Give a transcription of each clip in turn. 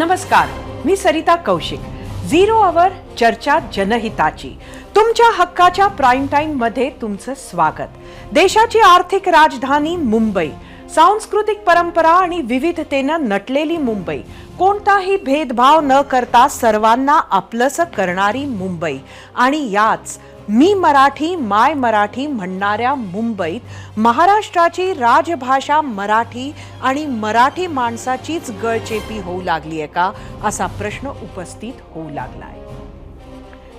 नमस्कार, मी सरिता कौशिक. झिरो आवर चर्चा जनहिताची. तुमच्या हक्काच्या प्राइम टाइम मध्ये तुमचं स्वागत. देशाची आर्थिक राजधानी मुंबई, सांस्कृतिक परंपरा आणि विविधतेनं नटलेली मुंबई, कोणताही भेदभाव न करता सर्वांना आपलंसं करणारी मुंबई आणि याच मी मराठी माय मराठी म्हणणाऱ्या मुंबईत महाराष्ट्राची राजभाषा मराठी आणि मराठी माणसाचीच गळचेपी होऊ लागली आहे का असा प्रश्न उपस्थित होऊ लागलाय.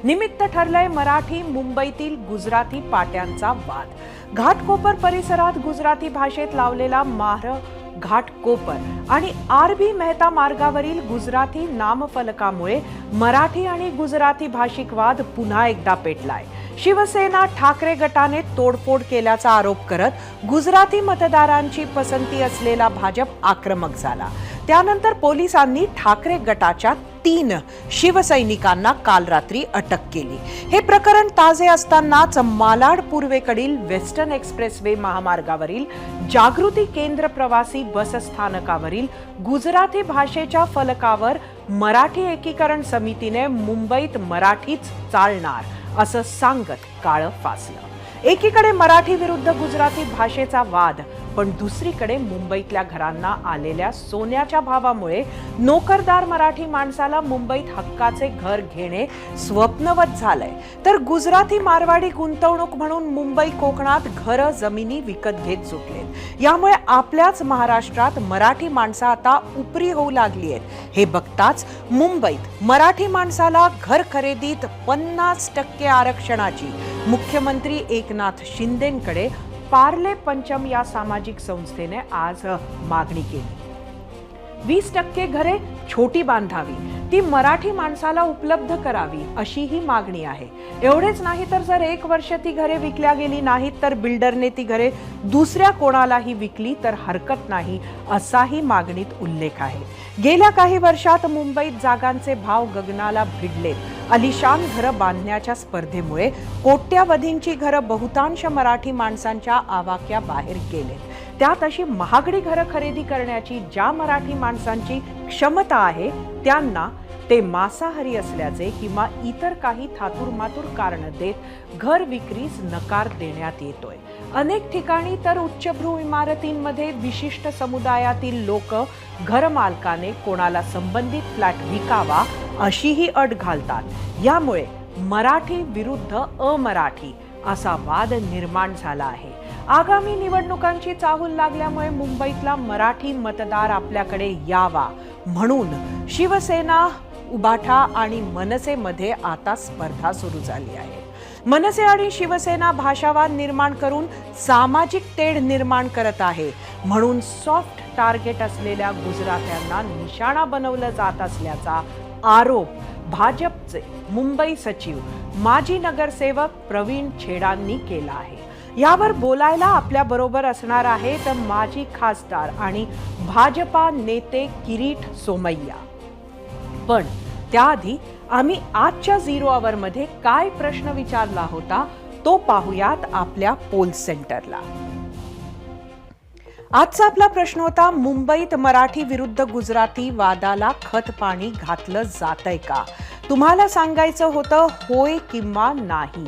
निमित्त ठरलंय मराठी मुंबईतील गुजराती पाट्यांचा वाद. घाटकोपर परिसरात गुजराती भाषेत लावलेला मार घाटकोपर आणि आर.बी. मेहता मार्गावरील गुजराती नामफलकामुळे मराठी आणि गुजराती भाषिक वाद पुन्हा एकदा पेटलाय. शिवसेना ठाकरे गटाने तोडफोड केल्याचा आरोप करत गुजराती मतदारांची पसंती असलेला भाजप आक्रमक झाला. त्यानंतर पोलिसांनी ठाकरे गटाच्या 3 शिवसैनिकांना काल रात्री अटक केली. हे प्रकरण ताजे असतानाच मालाड पूर्वेकडील वेस्टर्न एक्सप्रेसवे महामार्गावरील जागृती केंद्र प्रवासी बस स्थानकावरील गुजराती भाषेच्या फलकावर मराठी एकीकरण समितीने मुंबईत मराठीच चालणार असं सांगत काळं फासलं. एकीकडे मराठी विरुद्ध गुजराती भाषेचा वाद, पण दुसरीकडे मुंबईतल्या घरांना आलेल्या सोन्याच्या भावामुळे नोकरदार मराठी माणसाला मुंबईत हक्काचे घर घेणे स्वप्नवत झालंय. तर गुजराती मारवाडी गुंतवणूक म्हणून मुंबई कोकणात घरं जमिनी विकत घेत सुटलेत. यामुळे आपल्याच महाराष्ट्रात मराठी माणसं आता उपरी होऊ लागली आहेत. हे बघताच मुंबईत मराठी माणसाला घर खरेदीत 50% आरक्षणाची मुख्यमंत्री एकनाथ शिंदेंकडे पार्ले पंचम या सामाजिक संस्थेने आज मागणी केली. 20% घरे छोटी बांधावी, ती मराठी माणसाला उपलब्ध करावी अशी ही मागणी आहे. एवढेच नाही तर जर 1 वर्ष ती घरे विकल्या गेली नाहीत तर बिल्डरने ती घरे दुसऱ्या कोणालाही विकली तर हरकत नाही असाही मागणीत उल्लेख आहे. गेल्या काही वर्षात मुंबईत जागांचे भाव गगनाला भिडलेत. अलिशान घरं बांधण्याच्या स्पर्धेमुळे कोट्यावधींची घरं बहुतांश मराठी माणसांच्या आवाक्या बाहेर गेलेत. त्यात अशी महागडी घरं खरेदी करण्याची ज्या मराठी माणसांची क्षमता आहे त्यांना ते मांसाहारी असल्याचे किंवा इतर काही थातुरमातुर कारण देत घर विक्रीस नकार देण्यात येतोय. अनेक ठिकाणी तर उच्चभ्रू इमारतींमध्ये विशिष्ट समुदायातील लोक घरमालकाने कोणाला संबंधित फ्लॅट विकावा अशीही अट घालतात. यामुळे मराठी विरुद्ध अमराठी असा वाद निर्माण झाला आहे. आगामी निवडणुकांची चाहूल लागल्यामुळे मुंबईतला मराठी मतदार आपल्याकडे यावा म्हणून शिवसेना, उबाठा आणि मनसेमध्ये आता स्पर्धा सुरू झाली आहे. मनसे आणि शिवसेना भाषावाद निर्माण करून सामाजिक तेढ निर्माण करत आहे म्हणून सॉफ्ट टार्गेट असलेल्या गुजरात्यांना निशाणा बनवलं जात असल्याचा आरोप भाजपचे मुंबई सचिव माजी नगरसेवक प्रवीण छेडांनी केला आहे. यावर बोलायला आपल्या बरोबर असणार आहे तर माजी खासदार आणि भाजपा नेते किरीट सोमय्या. पण त्याआधी आम्ही आजच्या झिरो आवर मध्ये काय प्रश्न विचारला होता तो पाहूयात आपल्या पोल सेंटरला. आजचा आपला प्रश्न होता, मुंबईत मराठी विरुद्ध गुजराती वादाला खत पाणी घातलं जातंय का? तुम्हाला सांगायचं होतं होय किंवा नाही.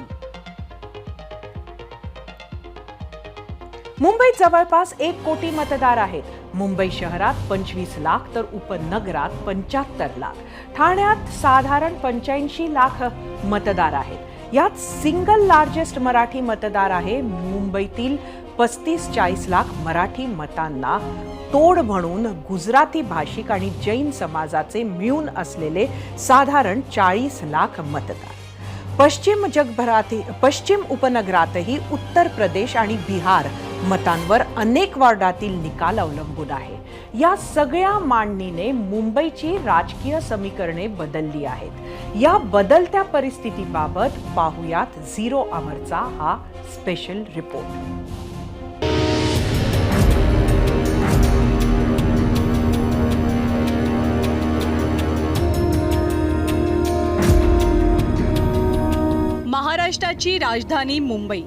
मुंबईत जवळपास 1 कोटी मतदार आहेत. मुंबई शहरात 25 लाख तर उपनगरात 75 लाख. ठाण्यात साधारण 85 लाख मतदार आहेत. यात सिंगल लार्जेस्ट मराठी मतदार आहे. मुंबईतील 35-40 लाख मराठी मतांना तोड म्हणून गुजराती भाषिक आणि जैन समाजाचे मिळून असलेले साधारण 40 लाख मतदार. पश्चिम उपनगरातही उत्तर प्रदेश आणि बिहार मतांवर अनेक वॉर्डातील निकाल अवलंबून आहे. या सगळ्या मांडणीने मुंबईची राजकीय समीकरणे बदलली आहेत. या बदलत्या परिस्थितीबाबत पाहूयात झिरो आवरचा हा स्पेशल रिपोर्ट. महाराष्ट्राची राजधानी मुंबई.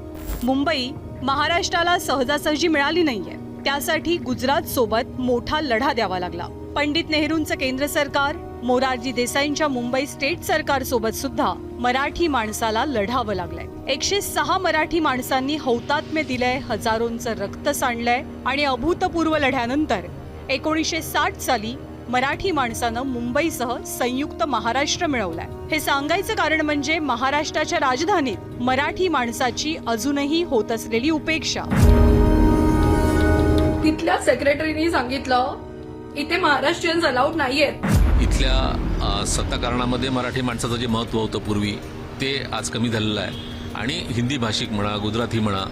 मुंबई महाराष्ट्राला सहजासहजी मिळाली नाहीये. त्यासाठी गुजरात सोबत मोठा लढा द्यावा लागला. पंडित नेहरूंचं केंद्र सरकार, मोरारजी देसाईंच्या मुंबई स्टेट सरकार सोबत सुद्धा मराठी माणसाला लढावं लागलंय. 106 मराठी माणसांनी हौतात्म्य दिलंय, हजारोंचं रक्त सांडलंय आणि अभूतपूर्व लढ्यानंतर 1960 साली मराठी माणसानं मुंबईसह संयुक्त महाराष्ट्र मिळवलाय. हे सांगायचं कारण म्हणजे महाराष्ट्राच्या राजधानीत मराठी माणसाची अजूनही होत असलेली उपेक्षा. तिथल्या सेक्रेटरीनी सांगितलं इथे महाराष्ट्रीयन्स अलाउड नाहीयेत. इथल्या सत्ताकारणामध्ये मराठी माणसाचं जे महत्त्व होतं पूर्वी ते आज कमी झालेलं आहे आणि हिंदी भाषिक म्हणा, गुजराती म्हणा,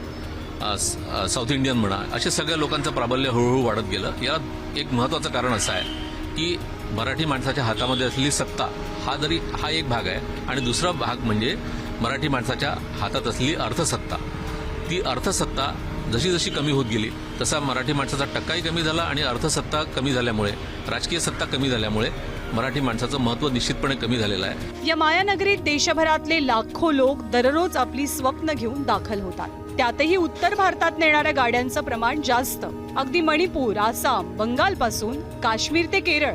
साऊथ इंडियन म्हणा, अशा सगळ्या लोकांचं प्राबल्य हळूहळू वाढत गेलं. याला एक महत्त्वाचं कारण असं आहे की मराठी माणसाच्या हातामध्ये असलेली सत्ता हा एक भाग आहे आणि दुसरा भाग म्हणजे मराठी माणसाच्या हातात असलेली अर्थसत्ता. ती अर्थसत्ता जशी जशी कमी होत गेली तसा मराठी माणसाचा टक्काही कमी झाला आणि अर्थसत्ता कमी झाल्यामुळे, राजकीय सत्ता कमी झाल्यामुळे मराठी माणसाचं महत्त्व निश्चितपणे कमी झालेलं आहे. या मायानगरीत देशभरातले लाखो लोक दररोज आपली स्वप्न घेऊन दाखल होतात. त्यातही उत्तर भारतात नेणाऱ्या गाड्यांचं प्रमाण जास्त. अगदी मणिपूर, आसाम, बंगाल पासून काश्मीर ते केरळ,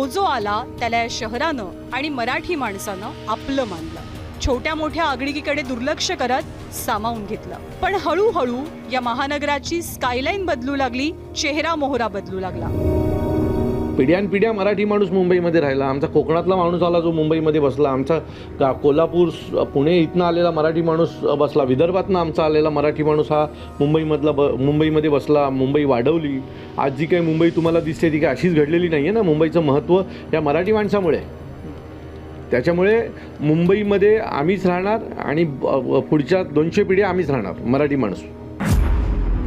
जो आला त्याला या शहरानं आणि मराठी माणसानं आपलं मानलं. छोट्या मोठ्या आगळीकीकडे दुर्लक्ष करत सामावून घेतलं. पण हळूहळू या महानगराची स्कायलाईन बदलू लागली, चेहरा मोहरा बदलू लागला. पिढ्यानपिढ्या मराठी माणूस मुंबईमध्ये राहिला. आमचा कोकणातला माणूस आला जो मुंबईमध्ये बसला, आमचा कोल्हापूर, पुणे इथनं आलेला मराठी माणूस बसला, विदर्भातनं आमचा आलेला मराठी माणूस हा मुंबईमध्ये बसला, मुंबई वाढवली. आज जी काही मुंबई तुम्हाला दिसते ती काय अशीच घडलेली नाही आहे ना. मुंबईचं महत्त्व या मराठी माणसामुळे. त्याच्यामुळे मुंबईमध्ये आम्हीच राहणार आणि पुढच्या 200 पिढ्या आम्हीच राहणार मराठी माणूस.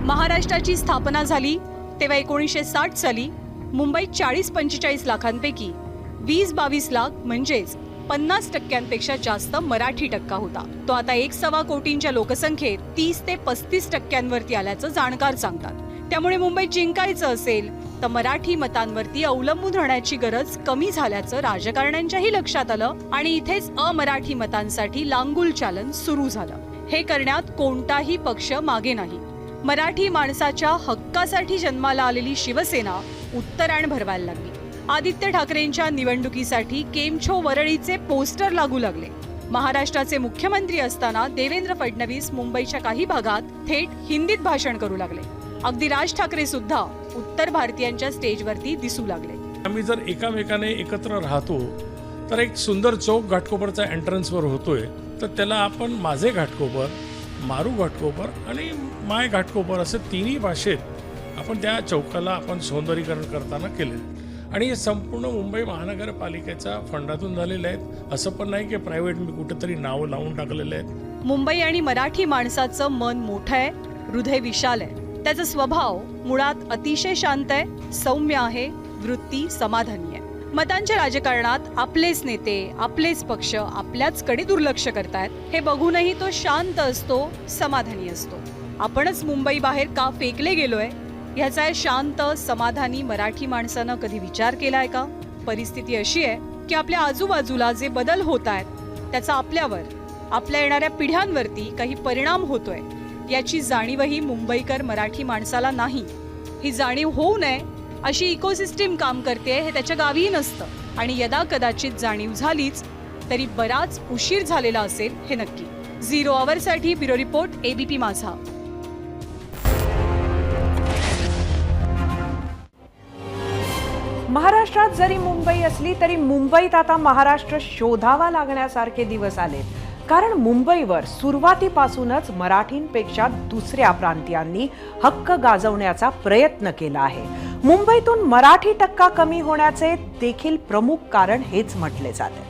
महाराष्ट्राची स्थापना झाली तेव्हा 1960 साली मुंबईत 40-45 लाखांपैकी 20-22 लाख म्हणजेच 50% जास्त मराठी टक्का होता. तो आता 1.25 कोटींच्या लोकसंख्येत 30 ते 35% आल्याचं जाणकार सांगतात. त्यामुळे मुंबईत जिंकायचं असेल तर मराठी मतांवरती अवलंबून राहण्याची गरज कमी झाल्याचं राजकारण्यांच्याही लक्षात आलं आणि इथेच अमराठी मतांसाठी लांगुल चालन सुरू झालं. हे करण्यात कोणताही पक्ष मागे नाही. मराठी माणसाच्या हक्कासाठी जन्माला आलेली शिवसेना उत्तरायण भरवायला लागली. आदित्य ठाकरेंच्या निवडणुकीसाठी केमछो वरळीचे पोस्टर लागू लागले. महाराष्ट्राचे मुख्यमंत्री असताना देवेंद्र फडणवीस मुंबईच्या काही भागात थेट हिंदीत भाषण करू लागले. अगदी राज ठाकरे सुद्धा उत्तर भारतीयांच्या स्टेजवरती दिसू लागले. आम्ही जर एकामेकाने एकत्र राहतो तर एक सुंदर चौक घाटकोपरचा एंट्रन्सवर होतोय तर त्याला आपण माझे घाटकोपर, मारू घाटकोपर आणि माय घाटकोपर असे तिन्ही भाषेत आपण त्या चौकाला आपण सौंदर्यीकरण करताना केले. आणि हे संपूर्ण मुंबई महानगरपालिकेच्या फंडातून झालेले आहेत. असं पण नाही की प्रायव्हेट मी कुठेतरी नावं लावून टाकलेले आहेत. मुंबई आणि मराठी माणसाचं मन मोठं आहे, हृदय विशाल आहे. त्याचा स्वभाव मुळात अतिशय शांत आहे, सौम्य आहे, वृत्ती समाधानी आहे. मतांच्या राजकारणात आपलेच नेते, आपलेच पक्ष आपल्याचकडे दुर्लक्ष करतायत हे बघूनही तो शांत असतो, समाधानी असतो. आपणच मुंबई बाहेर का फेकले गेलोय ह्याचा शांत समाधानी मराठी माणसानं कधी विचार केलाय का? परिस्थिती अशी आहे की आपल्या आजूबाजूला जे बदल होत आहेत त्याचा आपल्यावर, आपल्या येणाऱ्या पिढ्यांवरती काही परिणाम होतोय याची जाणीवही मुंबईकर मराठी माणसाला नाही. ही जाणीव होऊ नये अशी इकोसिस्टीम काम करते हे त्याच्या गावीही नसतं आणि यदा कदाचित जाणीव झालीच तरी बराच उशीर झालेला असेल हे नक्की. 0 आवरसाठी ब्युरो रिपोर्ट, ABP माझा. महाराष्ट्रात जरी मुंबई असली तरी मुंबईत आता महाराष्ट्र शोधावा लागण्यासारखे दिवस आले. कारण मुंबईवर सुरुवातीपासूनच मराठींपेक्षा दुसऱ्या प्रांतीयांनी हक्क गाजवण्याचा प्रयत्न केला आहे. मुंबईतून मराठी टक्का कमी होण्याचे देखील प्रमुख कारण हेच म्हटले जाते.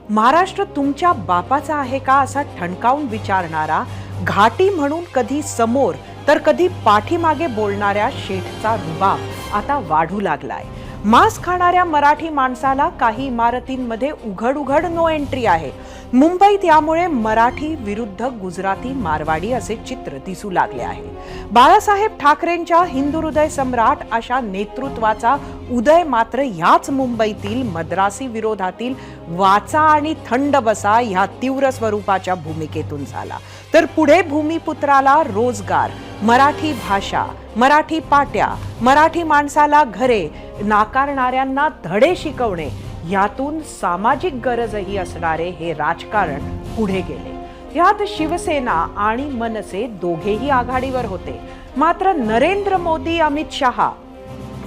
महाराष्ट्र तुमच्या बापाचा आहे का असा ठणकावून विचारणारा, घाटी म्हणून कधी समोर तर कधी पाठीमागे बोलणाऱ्या शेठचा रुबाब आता वाढू लागलाय. मांस खाणाऱ्या मराठी माणसाला काही इमारतींमध्ये उघड नो एंट्री आहे. मुंबईत यामुळे मराठी विरुद्ध गुजराती मारवाडी असे चित्र दिसू लागले आहे. बाळासाहेब ठाकरेंच्या हिंदू हृदय सम्राट अशा नेतृत्वाचा उदय मात्र ह्याच मुंबईतील मद्रासी विरोधातील वाचा आणि थंड बसा ह्या तीव्र स्वरूपाच्या भूमिकेतून झाला. तर पुढे भूमिपुत्राला रोजगार, मराठी भाषा, मराठी पाट्या, मराठी माणसाला घरे नाकारणाऱ्यांना धडे शिकवणे यातून सामाजिक गरजही असणारे हे राजकारण पुढे गेले. यात शिवसेना आणि मनसे दोघेही आघाडीवर होते. मात्र नरेंद्र मोदी, अमित शहा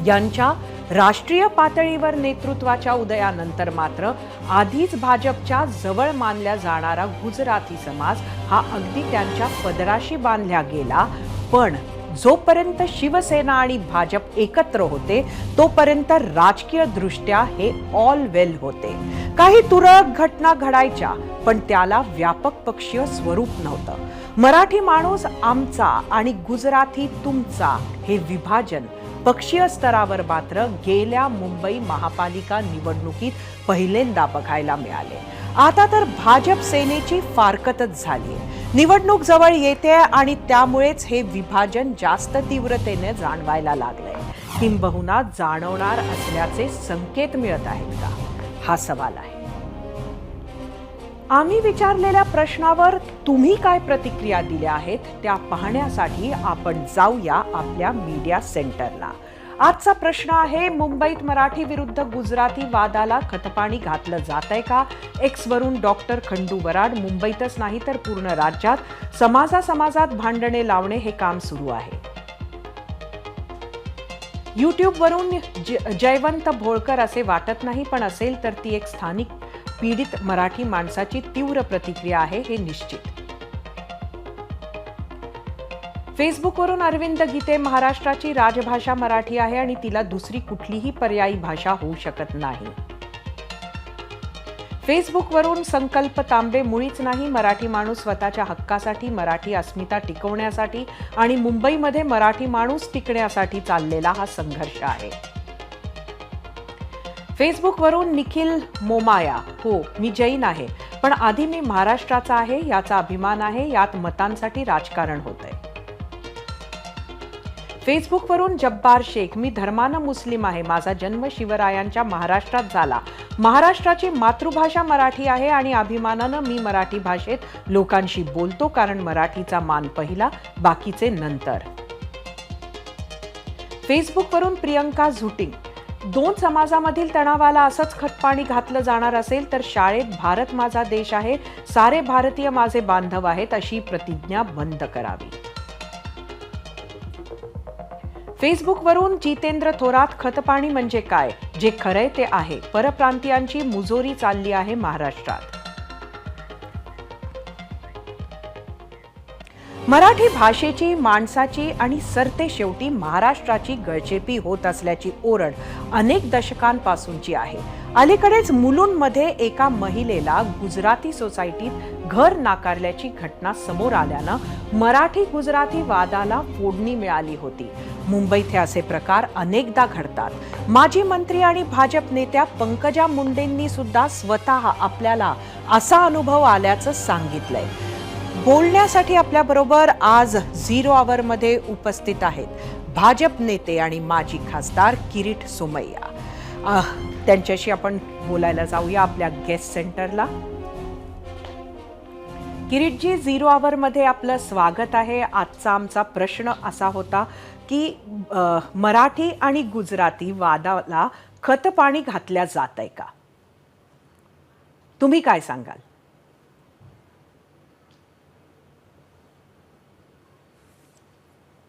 यांच्या राष्ट्रीय पातळीवर नेतृत्वाच्या उदयानंतर मात्र आधीच भाजपच्या जवळ मानल्या जाणारा गुजराती समाज हा अगदी त्यांच्या पदराशी बांधला गेला. पण जोपर्यंत शिवसेना आणि भाजप एकत्र होते तोपर्यंत राजकीय दृष्ट्या हे ऑल वेल होते. काही तुरळक घटना घडायच्या पण त्याला व्यापक पक्षीय स्वरूप नव्हतं. मराठी माणूस आमचा आणि गुजराती तुमचा हे विभाजन पक्षीय स्तरावर मात्र गेल्या मुंबई महापालिका निवडणुकीत पहिल्यांदा बघायला मिळाले. आता तर भाजप सेनेची फारकतच झाली. निवडणूक जवळ येते आणि त्यामुळेच हे विभाजन जास्त तीव्रतेने जाणवायला लागलंय. किंबहुना जाणवणार असल्याचे संकेत मिळत आहेत का, हा सवाल आहे. आम्ही विचारलेल्या प्रश्नावर तुम्ही काय प्रतिक्रिया दिल्या आहेत त्या पाहण्यासाठी आपण जाऊया आपल्या मीडिया सेंटरला. आजचा प्रश्न आहे, मुंबईत मराठी विरुद्ध गुजराती वादाला खतपाणी घातलं जातंय का? एक्सवरून डॉक्टर खंडू वराड, मुंबईतच नाही तर पूर्ण राज्यात समाजात भांडणे लावणे हे काम सुरू आहे. युट्यूबवरून जयवंत भोळकर, असे वाटत नाही पण असेल तर ती एक स्थानिक पीडित मराठी माणसाची तीव्र प्रतिक्रिया आहे हे निश्चित. फेसबुकवरून अरविंद गीते, महाराष्ट्राची राजभाषा मराठी आहे आणि तिला दुसरी कुठलीही पर्यायी भाषा होऊ शकत नाही. फेसबुकवरून संकल्प तांबे, मुळीच नाही, मराठी माणूस स्वतःच्या हक्कासाठी, मराठी अस्मिता टिकवण्यासाठी आणि मुंबईमध्ये मराठी माणूस टिकण्यासाठी चाललेला हा संघर्ष आहे. फेसबुकवरून निखिल मोमाया, हो मी जैन आहे पण आधी मी महाराष्ट्राचा आहे याचा अभिमान आहे, यात मतांसाठी राजकारण होतंय. फेसबुकवरून जब्बार शेख, मी धर्मानं मुस्लिम आहे, माझा जन्म शिवरायांच्या महाराष्ट्रात झाला, महाराष्ट्राची मातृभाषा मराठी आहे आणि अभिमानानं मी मराठी भाषेत लोकांशी बोलतो कारण मराठीचा मान पहिला, बाकीचे नंतर. फेसबुकवरून प्रियंका झुटिंग, दोन समाजामधील तणावाला असंच खतपाणी घातलं जाणार असेल तर शाळेत भारत माझा देश आहे, सारे भारतीय माझे बांधव आहेत अशी प्रतिज्ञा बंद करावी. फेसबुकवरून जितेंद्र थोरात, खतपाणी म्हणजे काय, जे खरंय ते आहे, परप्रांतीयांची मुजोरी चालली आहे महाराष्ट्रात. मराठी भाषेची, माणसाची आणि सरते शेवटी महाराष्ट्राची गळचेपी होत असल्याची ओरड अनेक दशकांपासूनची आहे. अलीकडेच मुलुंडमध्ये एका महिलेला गुजराती सोसायटीत घर नाकारल्याची घटना समोर आल्यानं मराठी गुजराती वादाला फोडणी मिळाली होती. मुंबईत हे असे प्रकार अनेकदा घडतात. माजी मंत्री आणि भाजप नेत्या पंकजा मुंडेंनी सुद्धा स्वतः आपल्याला असा अनुभव आल्याचं सांगितलंय. बोलण्यासाठी आपल्याबरोबर आज 0 आवरमध्ये उपस्थित आहेत भाजप नेते आणि माजी खासदार किरीट सोमय्या. त्यांच्याशी आपण बोलायला जाऊया आपल्या गेस्ट सेंटरला. किरीटजी, 0 आवरमध्ये आपलं स्वागत आहे. आजचा आमचा प्रश्न असा होता की मराठी आणि गुजराती वादाला खतपाणी घातल्या जात आहे का? तुम्ही काय सांगाल?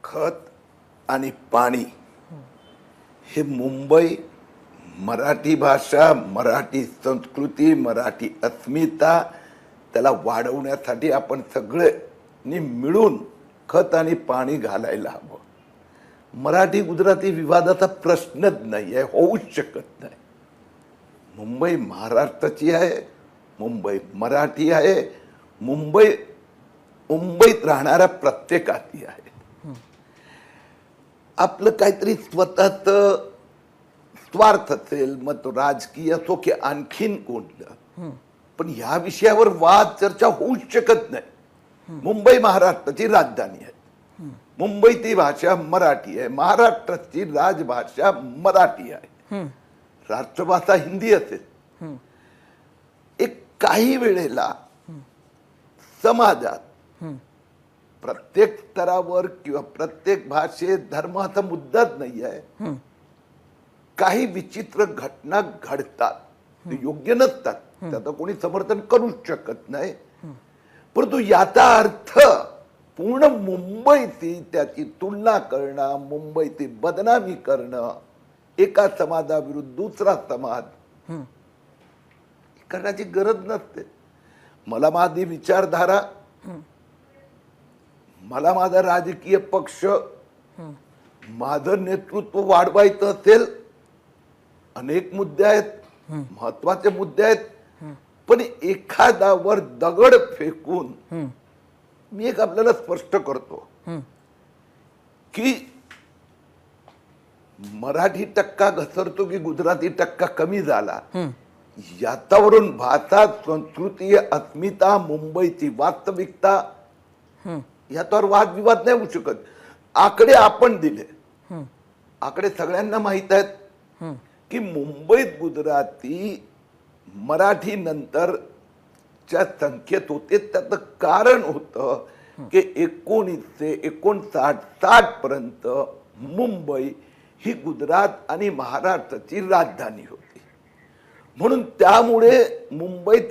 खत आणि पाणी हे मुंबई, मराठी भाषा, मराठी संस्कृती, मराठी अस्मिता त्याला वाढवण्यासाठी आपण सगळ्यांनी मिळून खत आणि पाणी घालायला हवं. मराठी गुजराती विवादाचा प्रश्नच नाही आहे, होऊच शकत नाही. मुंबई महाराष्ट्राची आहे, मुंबई मराठी आहे, मुंबईत राहणाऱ्या प्रत्येकाची आहे. आपलं काहीतरी स्वतःच स्वार्थ असेल, मग तो राजकीय असो की आणखीन कोणतं, पण ह्या विषयावर वाद चर्चा होऊच शकत नाही. मुंबई महाराष्ट्राची राजधानी आहे. मुंबईची भाषा मराठी आहे. महाराष्ट्राची राजभाषा मराठी आहे. राष्ट्रभाषा हिंदी असेल. एक काही वेळेला समाजात प्रत्येक स्तरावर किंवा प्रत्येक भाषेत धर्माचा मुद्दाच नाही आहे. काही विचित्र घटना घडतात, ते योग्य नसतात, त्याचं कोणी समर्थन करूच शकत नाही. परंतु याचा अर्थ पूर्ण मुंबईची त्याची तुलना करणं, मुंबईची बदनामी करणं, एका समाजाविरुद्ध दुसरा समाज करण्याची गरज नसते. मला माझी विचारधारा, मला माझा राजकीय पक्ष, माझं नेतृत्व वाढवायचं असेल, अनेक मुद्दे आहेत, महत्वाचे मुद्दे आहेत. पण एखाद्यावर दगड फेकून मी एक आपल्याला स्पष्ट करतो की मराठी टक्का घसरतो की गुजराती टक्का कमी झाला, याच्यावरून भाषा, संस्कृती, अस्मिता, मुंबईची वास्तविकता याच्यावर वादविवाद नाही होऊ शकत. आकडे आपण दिले, आकडे सगळ्यांना माहित आहेत की मुंबईत गुजराती मराठी नंतरच्या संख्येत होते. त्याचं कारण होतं की 1959-60 पर्यंत मुंबई ही गुजरात आणि महाराष्ट्राची राजधानी होती. म्हणून त्यामुळे मुंबईत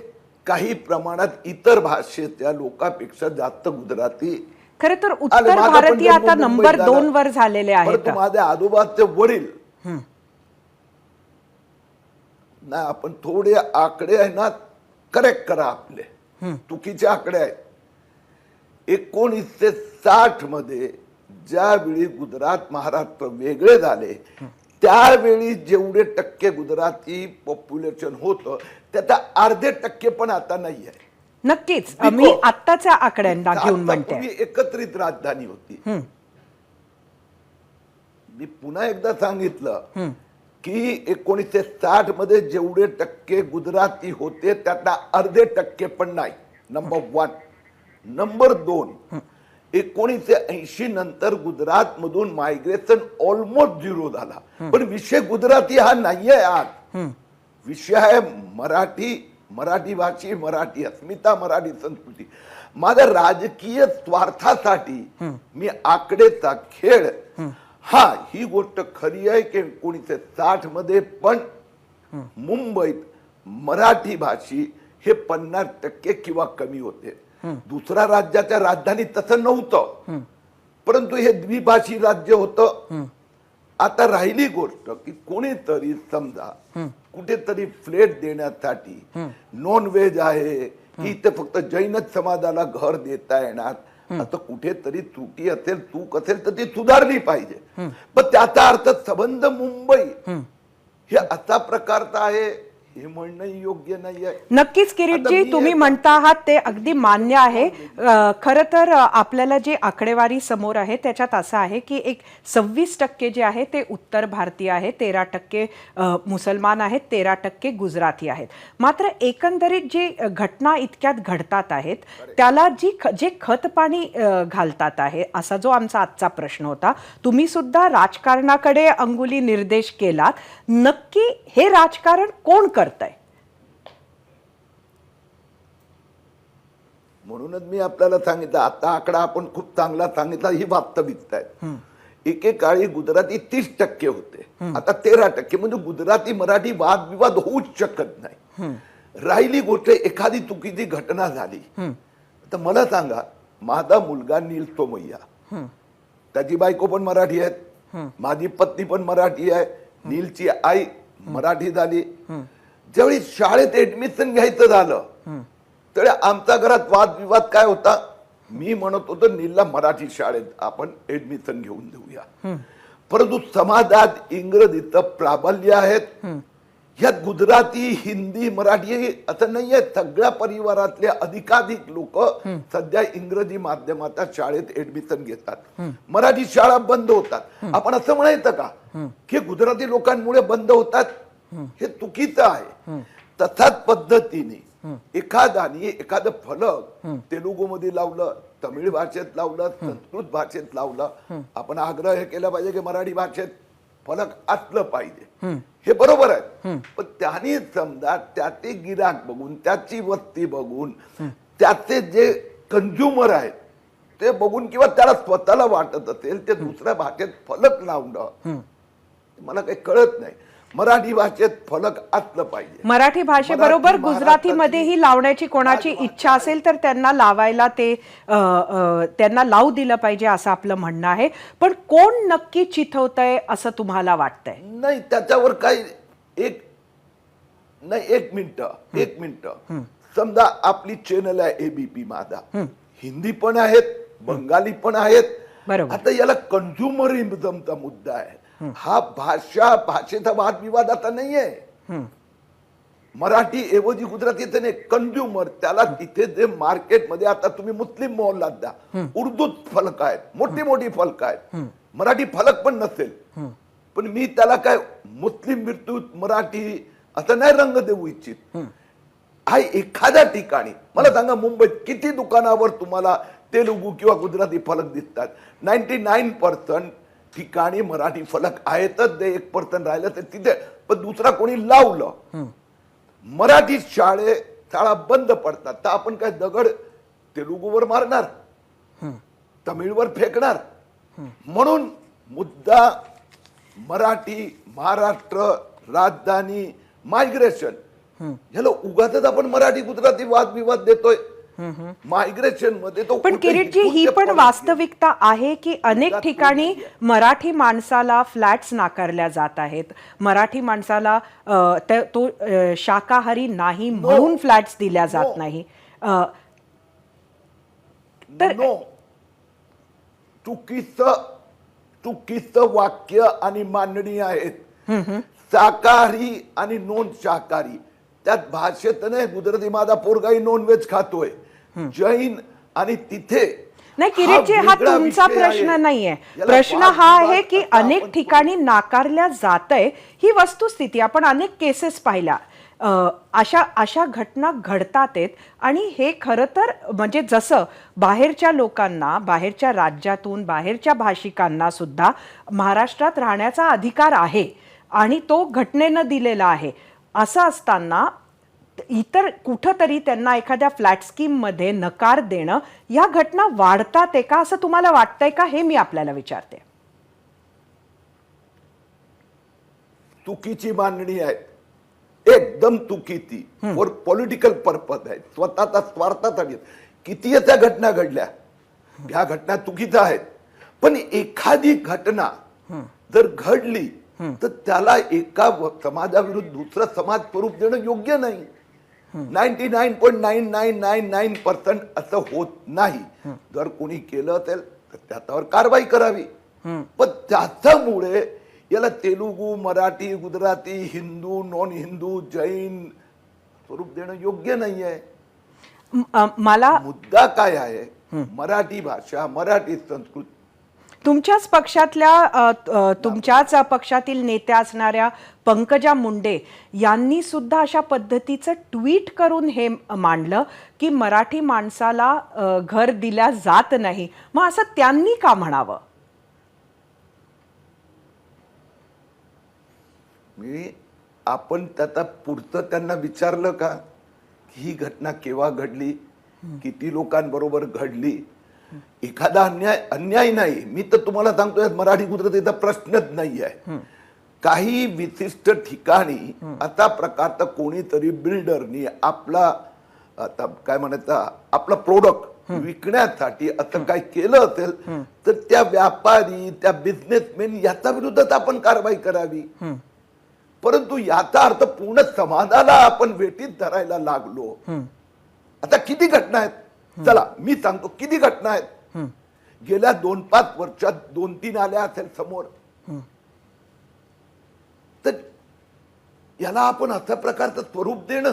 काही प्रमाणात इतर भाषेच्या लोकांपेक्षा जास्त गुजराती. खरं तर उत्तर भारतीय आता नंबर 2 वर झालेले आहेत. परंतु माझ्या आजोबाचे वडील, नाही आपण थोडे आकडे आहे ना करेक्ट करा, आपले चुकीचे आकडे आहेत. 1960 मध्ये ज्यावेळी गुजरात महाराष्ट्र वेगळे झाले, त्यावेळी जेवढे टक्के गुजराती पॉप्युलेशन होतं त्याचा अर्धे टक्के पण आता नाही आहे. नक्कीच मी आत्ताच्या आकड्यांना घेऊन म्हणते. पूर्वी एकत्रित राजधानी होती. मी पुन्हा एकदा सांगितलं की 1960 मध्ये जेवढे टक्के गुजराती होते त्यातला अर्धे टक्के पण नाही. नंबर 1. नंबर 2, 1980 नंतर गुजरात मधून मायग्रेशन ऑलमोस्ट 0 झाला. पण विषय गुजराती हा नाहीये आज. विषय आहे मराठी, मराठी भाषी, मराठी अस्मिता, मराठी संस्कृती. माझ्या राजकीय स्वार्थासाठी मी आकडेचा खेळ, हा ही गोष्ट खरी आहे की 1960 मध्ये पण मुंबईत मराठी भाषी हे 50% किंवा कमी होते. दुसऱ्या राज्याच्या राजधानीत तसं नव्हतं, परंतु हे द्विभाषी राज्य होतं. आता राहिली गोष्ट की कोणीतरी समजा कुठेतरी फ्लॅट देण्यासाठी नॉन व्हेज आहे की इथे फक्त जैनच समाजाला घर देता येणार, आता कुठेतरी त्रुटी असेल, चूक असेल तर ती सुधारली पाहिजे. पण त्याचा अर्थ संबंध मुंबई हे असा प्रकारचा आहे हे म्हणणं योग्य नाही आहे. नक्कीच किरीटजी, तुम्ही म्हणता आहात ते अगदी मान्य आहे. खरं तर आपल्याला जे आकडेवारी समोर आहे त्याच्यात असं आहे की एक 26% जे आहे ते उत्तर भारतीय आहे, 13% मुसलमान आहेत, 13% गुजराती आहेत. मात्र एकंदरीत जी घटना इतक्यात घडतात आहेत त्याला जे खतपाणी घालतात आहे असा जो आमचा आजचा प्रश्न होता. तुम्ही सुद्धा राजकारणाकडे अंगुली निर्देश केलात. नक्की हे राजकारण कोण करतंय? म्हणूनच मी आपल्याला सांगितलं, आता आकडा आपण खूप चांगला सांगितला, ही वास्तविकता आहे. एकेकाळी गुजराती 30% होते, आता 13%. म्हणजे गुजराती मराठी वादविवाद होऊच शकत नाही. राहिली गोष्ट एखादी चुकीची घटना झाली तर मला सांगा, माझा मुलगा नील सोमय्या, त्याची बायको पण मराठी आहेत, माझी पत्नी पण मराठी आहे, नीलची आई मराठी झाली. ज्यावेळी शाळेत ऍडमिशन घ्यायचं झालं त्यावेळी आमच्या घरात वादविवाद काय होता, मी म्हणत होतो नीलला मराठी शाळेत आपण ऍडमिशन घेऊन देऊया. परंतु समाजात इंग्रजीचं प्राबल्य आहेत, यात गुजराती, हिंदी, मराठी असं नाहीये. सगळ्या परिवारातले अधिकाधिक लोक सध्या इंग्रजी माध्यमाच्या शाळेत ऍडमिशन घेतात. मराठी शाळा बंद होतात. आपण असं म्हणायचं का की गुजराती लोकांमुळे बंद होतात? हे चुकीचं आहे. तसाच पद्धतीने एखादाने एखादं फलक तेलुगू मध्ये लावलं, तमिळ भाषेत लावलं, संस्कृत भाषेत लावलं, आपण आग्रह केला पाहिजे की मराठी भाषेत फलक असलं पाहिजे, हे बरोबर आहे. पण त्याने समजा त्याचे गिराक बघून, त्याची वस्ती बघून, त्याचे जे कंझ्युमर आहेत ते बघून, किंवा त्याला स्वतःला वाटत असेल ते दुसऱ्या भाषेत फलक लावणं मला काही कळत नाही. मराठी भाषेत फलक असलं पाहिजे. मराठी भाषेबरोबर मराठी गुजरातीमध्येही लावण्याची कोणाची इच्छा असेल तर त्यांना लावायला ते त्यांना लावू दिलं पाहिजे असं आपलं म्हणणं आहे. पण कोण नक्की चिथवतंय असं तुम्हाला वाटतंय? नाही, त्याच्यावर काही एक मिनिट समजा आपली चॅनल आहे एबीपी माझा, हिंदी पण आहेत, बंगाली पण आहेत. बरोबर. आता याला कंझ्युमरिझमचा मुद्दा आहे. हा भाषेचा वादविवाद आता नाहीये. मराठी ऐवजी गुजरातीचं नाही, कंझ्युमर. त्याला तिथे जे मार्केटमध्ये आता तुम्ही मुस्लिम मोहल्लात द्या, उर्दू फलक आहेत, मोठी मोठी फलक आहेत, मराठी फलक पण नसेल. पण मी त्याला काय मुस्लिम विरुद्ध मराठी असं नाही रंग देऊ इच्छित. हा एखाद्या ठिकाणी मला सांगा, मुंबईत किती दुकानावर तुम्हाला तेलुगू किंवा गुजराती फलक दिसतात? 99% ठिकाणी मराठी फलक आहेतच. 1% राहिलं तर तिथे, पण दुसरा कोणी लावलं. मराठी शाळा बंद पडतात तर आपण काय दगड तेलुगूवर मारणार, तमिळवर फेकणार? म्हणून मुद्दा मराठी, महाराष्ट्र, राजधानी, मायग्रेशन, ह्याला उगाच आपण मराठी गुजराती वादविवाद देतोय. मायग्रेशन मध्ये तो पण किरीटजी, ही पण वास्तविकता आहे की अनेक ठिकाणी मराठी माणसाला फ्लॅट्स नाकारल्या जात आहेत. मराठी माणसाला तो शाकाहारी नाही म्हणून फ्लॅट्स दिल्या जात नाही. तर चुकीचं वाक्य आणि मांडणी आहेत. शाकाहारी आणि नॉन शाकाहारी, त्यात भाषेत नाही. गुजराती माझा पोरगाही नॉनव्हेज खातोय, जैन, आणि तिथे नाही किरीटजी, हा तुमचा प्रश्न नाहीये. प्रश्न हा आहे की अनेक ठिकाणी नाकारल्या जातंय ही वस्तुस्थिती. आपण अनेक केसेस पाहिल्या. अशा घटना घडतात आहेत आणि हे खरं तर म्हणजे जसं बाहेरच्या लोकांना, बाहेरच्या राज्यातून बाहेरच्या भाषिकांना सुद्धा महाराष्ट्रात राहण्याचा अधिकार आहे आणि तो घटनेनं दिलेला आहे. असं असताना इतर कुठंतरी त्यांना एखाद्या फ्लॅट स्कीममध्ये नकार देणं, या घटना वाढतात आहे का असं तुम्हाला वाटतंय का, हे मी आपल्याला विचारते. चुकीची मांडणी आहे, एकदम चुकीची, फॉर पॉलिटिकल पर्पज आहे, स्वतःचा स्वार्थासाठी. किती त्या घटना घडल्या, ह्या घटना चुकीच्या आहेत. पण एखादी घटना जर घडली तर त्याला एका समाजाविरुद्ध दुसरं समाज स्वरूप देणं योग्य नाही. 99.9999% असं होत नाही. जर कोणी केलं असेल तर त्याच्यावर कारवाई करावी. पण त्याच्यामुळे याला तेलुगू, मराठी, गुजराती, हिंदू, नॉन हिंदू, जैन स्वरूप देणं योग्य नाहीये. मला मुद्दा काय आहे, मराठी भाषा, मराठी संस्कृती. तुमच्याच पक्षातील नेत्या असणाऱ्या पंकजा मुंडे यांनी सुद्धा अशा पद्धतीचं ट्विट करून हे मांडलं की मराठी माणसाला घर दिल्या जात नाही. मग असं त्यांनी का म्हणावं? आपण त्याचा पुढचं त्यांना विचारलं का, ही घटना केव्हा घडली, किती लोकांबरोबर घडली? एखादा अन्याय नाही. मी तर तुम्हाला सांगतोय, मराठी गुजरातीचा प्रश्नच नाही आहे. काही विशिष्ट ठिकाणी आता प्रकारचा कोणीतरी बिल्डरनी आपला आता काय म्हणायचं आपला प्रोडक्ट विकण्यासाठी असं काय केलं असेल तर त्या व्यापारी, त्या बिझनेसमॅन याच्या विरुद्धात आपण कारवाई करावी. परंतु याचा अर्थ पूर्ण समाजाला आपण वेठीत धरायला लागलो. आता किती घटना आहेत, चला मी सांगतो किती घटना आहेत. गेल्या 2-5 वर्षात 2-3 आल्या असेल समोर. तर याला आपण अशा प्रकारचं स्वरूप देणं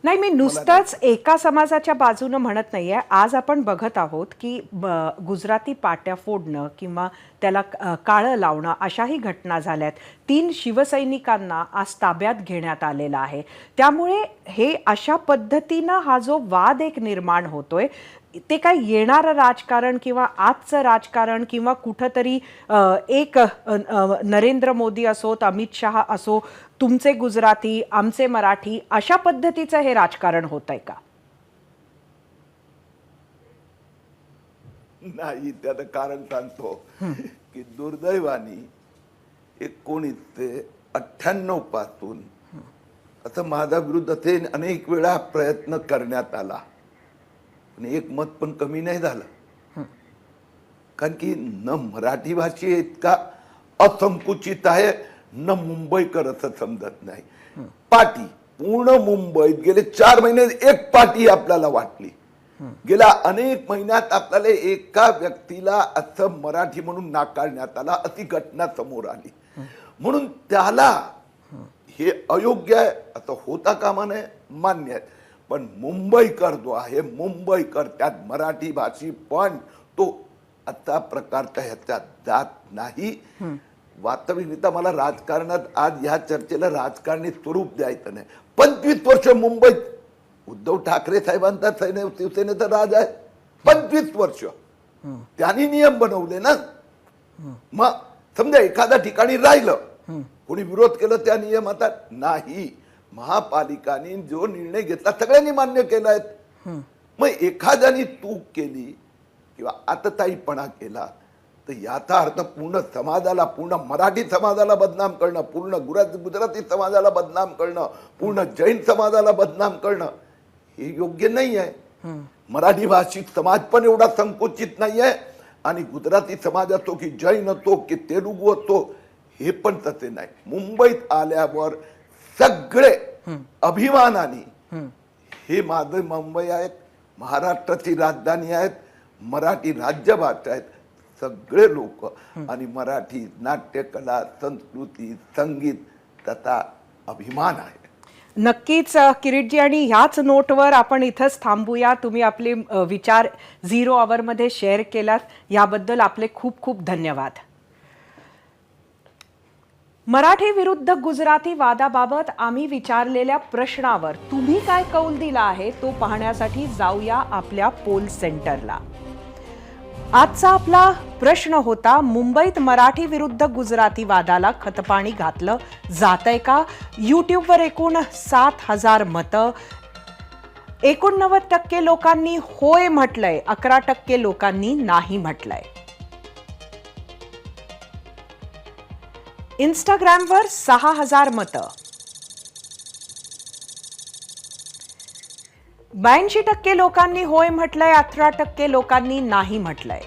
नाही. मी नुसतंच एका समाजाच्या बाजूनं म्हणत नाहीये. आज आपण बघत आहोत की गुजराती पाट्या फोडणं किंवा त्याला काळं लावणं अशाही घटना झाल्यात. 3 शिवसैनिकांना आज ताब्यात घेण्यात आलेला आहे. त्यामुळे हे अशा पद्धतीनं हा जो वाद एक निर्माण होतोय ते काय येणारं राजकारण किंवा आजचं राजकारण किंवा कुठंतरी एक नरेंद्र मोदी असोत, अमित शहा असो, तुमचे गुजराती आमचे मराठी अशा पद्धतीचं हे राजकारण होतंय का? नाही, त्याचं कारण सांगतो की दुर्दैवाने 1998 पासून असं माझ्या विरुद्ध ते अनेक वेळा प्रयत्न करण्यात आला, पण एक मत पण कमी नाही झालं. कारण की न मराठी भाषे इतका असंकुचित आहे न मुंबईकर असं समजत नाही. पाटी पूर्ण मुंबईत गेले 4 महिने एक पाटी आपल्याला वाटली. गेल्या अनेक महिन्यात आपल्याला एका व्यक्तीला असं मराठी म्हणून नाकारण्यात आला, अशी घटना समोर आली. म्हणून त्याला हे अयोग्य आहे असं होता कामा नये, मान्य आहे. पण मुंबईकर जो आहे, मुंबईकर त्यात मराठी भाषी पण तो आता प्रकारचा ह्याच्यात जात नाही. वास्तविकता मला राजकारणात आज ह्या चर्चेला राजकारणी स्वरूप द्यायचं नाही. 25 वर्ष मुंबईत उद्धव ठाकरे साहेबांचा शिवसेनेचा राज आहे. 25 वर्ष त्यांनी नियम बनवले ना. मग समजा एखाद्या ठिकाणी राहिलं, कोणी विरोध केला त्या नियमाचा नाही. महापालिकांनी जो निर्णय घेतला सगळ्यांनी मान्य केलाय. मग एखाद्याने चूक केली किंवा आतताईपणा केला तर याचा अर्थ पूर्ण समाजाला, पूर्ण मराठी समाजाला बदनाम करणं, पूर्ण गुजराती समाजाला बदनाम करणं, पूर्ण जैन समाजाला बदनाम करणं हे योग्य नाही आहे. मराठी भाषिक समाज पण एवढा संकुचित नाही आहे आणि गुजराती समाज असो की जैन असो की तेलुगू असो हे पण तसे नाही. मुंबईत आल्यावर सगळे अभिमानाने हे माझे मुंबई आहेत, महाराष्ट्राची राजधानी आहेत, मराठी राज्यभाषा आहेत सगळे लोक, आणि मराठी नाट्यकला, संस्कृती, संगीत त्याचा अभिमान आहे. नक्कीच किरीटजी, आणि ह्याच नोटवर आपण इथंच थांबूया. तुम्ही आपले विचार 0 आवरमध्ये शेअर केलात याबद्दल आपले खूप खूप धन्यवाद. मराठी विरुद्ध गुजराती वादाबाबत आम्ही विचारलेल्या प्रश्नावर तुम्ही काय कौल दिला आहे तो पाहण्यासाठी जाऊया आपल्या पोल सेंटरला. आजचा आपला प्रश्न होता, मुंबईत मराठी विरुद्ध गुजराती वादाला खतपाणी घातलं जातंय का? यूट्यूबवर एकूण 7,000 मतं. 89% लोकांनी होय म्हटलंय, 11% लोकांनी नाही म्हटलंय. इंस्टाग्रामवर 6,000 मतं. 82% लोकांनी होय म्हटलंय, 18% लोकांनी नाही म्हटलंय.